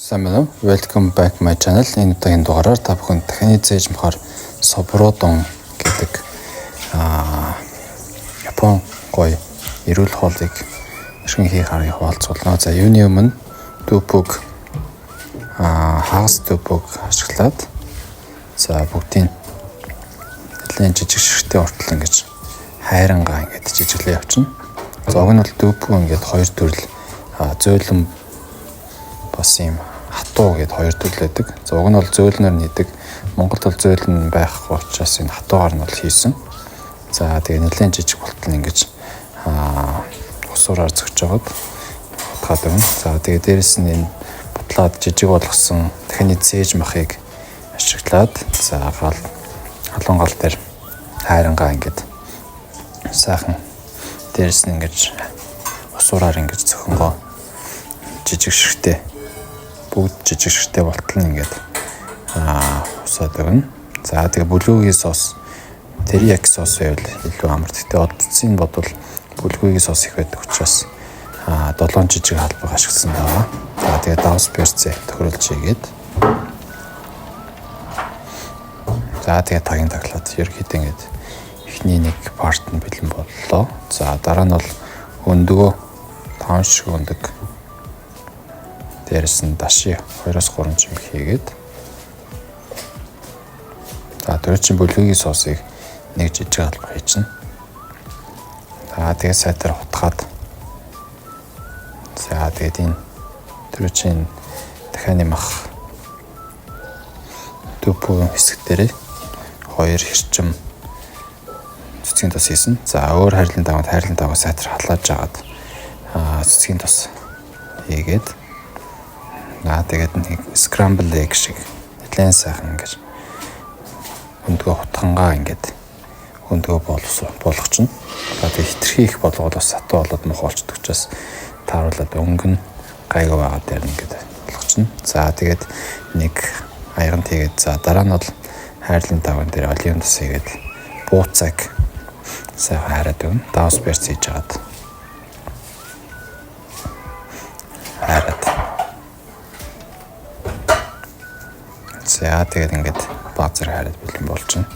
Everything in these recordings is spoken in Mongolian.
Сайн байна уу? Welcome back my channel. Энэ удаагийн дугаараар та бүхэнд дахин зээж махаар Собородон гэдэг Япон гоё эрүүл хоолыг ашигын хийх аргыг хуваалцуулна. За юуны өмнө дүүпүг хагас дүүпүг ашиглаад за бүгдийн нэлээд жижиг ширхтээ ортол ингэж хайрангаа ингэж жижиглээ явчихна. За уг нь бол дүүпүг ингэж хоёр төрөл зөөлөн бас юм хатуу гэд хоёр төрөл байдаг. За уг нь бол зөөлнөр нийдэг. Монголд бол зөөлн байх учраас энэ хатуугаар нь бол хийсэн. За тэгээ нэлээд жижиг болтол ингэж усураар зөгж жагаад утгаад байна. За тэгээ дээрэс нь энэ бутлаад жижиг болгосон дахины зээж махыг ашиглаад за халуун гал дээр хайрангаа ингэж сайхан дээрэс нь ингэж усураар ингэж зөхөнгөө жижиг ширхтээ бүгд жижиг ширхтээ болтол нь ингээд усаад өгнө. За тэгээ бүлгүүгийн соус терияки соус байвал илүү амар. Тэгтээ одцын бодвол бүлгүүгийн соус их байдаг учраас 7 жижиг халбаг ашигласан байгаа. За тэгээ давс перцээ тохируулж игээд за тэгээ тагийн таглаад ерөнхийдөө ингээд эхний нэг парт нь бэлэн боллоо. За дараа нь бол өндөгөө 5 шиг өндөг дээрэс нь даши 2-3 жим хийгээд за төрөчийн бүлгийн соусыг нэг жижиг албаг хийчихнэ. За тэгээ сайтар утгаад за тэгээд энэ төрөчийн дахианы мах дүүпүгийн хэсэг дээрээ 2 хэрчим цэцгийн тос хийсэн. За өөр хайрлан даваа сайтар халааж агаад цэцгийн тос хийгээд тэгээд нэг scramble egg шиг нэлээд сайхан ингэж өндгөө хутгангаа ингэж өндгөө болгочихно. Тэгээд хитрхи их болгоод бас сатуу болоод мох олчдөг учраас тааруулаад өнгөн гайгүй байгаа дээр ингэж болгочихно. За тэгээд нэг аяган тэгээд за дараа нь бол хайрлан даваан дээр оливын тос хийгээд бууцаг сайхан хараад өгнө. Давс перц хийж агаад хараад за тэгээд ингээд баазар хараад бэлэн болж байна.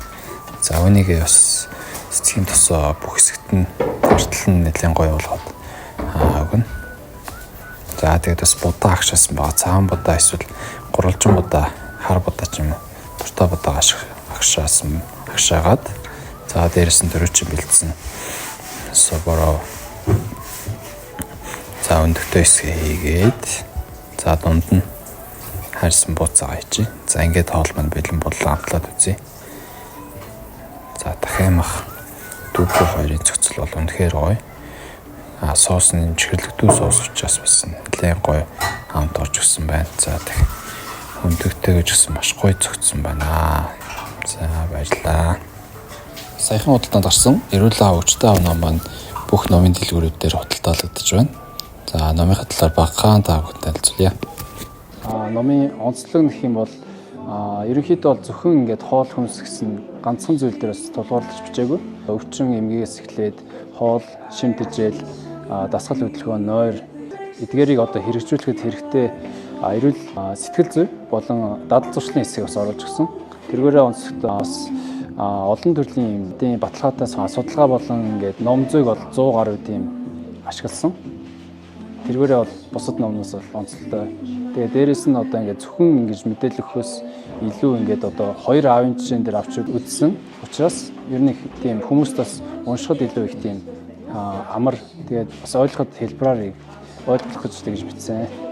За үүнийг бас цэцгийн тосоо бүх хэсэгт нь тартал нь нэлээд гоё болгоод өгнө. За тэгээд бас будаа агшаасан байгаа. Цагаан будаа эсвэл гурвалжин будаа, хар будаа ч юм уу дуртай будаа агшаагаад за дээрэс нь төрөчийн бэлдсэн соборо за өндөгтэй хэсгээ хийгээд за дунд нь хайрсан бууцаа хийчих. За ингээд хоол маань бэлэн боллоо амтлаад үзье. За дахин мах дүүпүг хоёрын цогцол бол үнэхээр гоё. Соус нь чихэрлэгдүү соус учраас бас нэлээд гоё хамт орж өгсөн байна. За дахин өндөгтэйгэж гисэн маш гоё цогцсон байна. За баярлалаа. Саяхан худалдаанд гарсан эрүүл аав өвчтэй аав ном маань бүх номын дэлгүүрүүд дээр худалдаалагдаж байна. За номын талаар багахан та бүхэнд танилцуулъя. Номын онцлог гэх юм бол ерөнхийдөө бол зөвхөн ингээд хоол хүнс гэсэн ганцхан зүйл дээр бас тулгуурлаж бичээгүй. Өвчин эмгээс эхлээд хоол, шим тэжээл, дасгал хөдөлгөөн, нойр эдгээрийг одоо хэрэгжүүлэхэд хэрэгтэй эрүүл сэтгэл зүй болон дадал зуршлын хэсгийг бас оруулж өгсөн. Тэргээрээ онцлогтой бас олон төрлийн эдийн баталгаатай судалгаа болон ингээд ном зүйг бол 100 гаруй тийм ашигласан. Тэргээрээ бол бусад номноос бол онцлогтой. Тэгээ дээрэс нь одоо ингээд зөвхөн ингэж мэдээлэл өгөхөөс илүү ингээд одоо хоёр аавын жишээн дээр авч үзсэн. Учраас ер нь тийм хүмүүст бас уншихад илүү их тийм амар тэгээд бас ойлгоход хэлбэрээр ойлгох гэж тэгж бичсэн.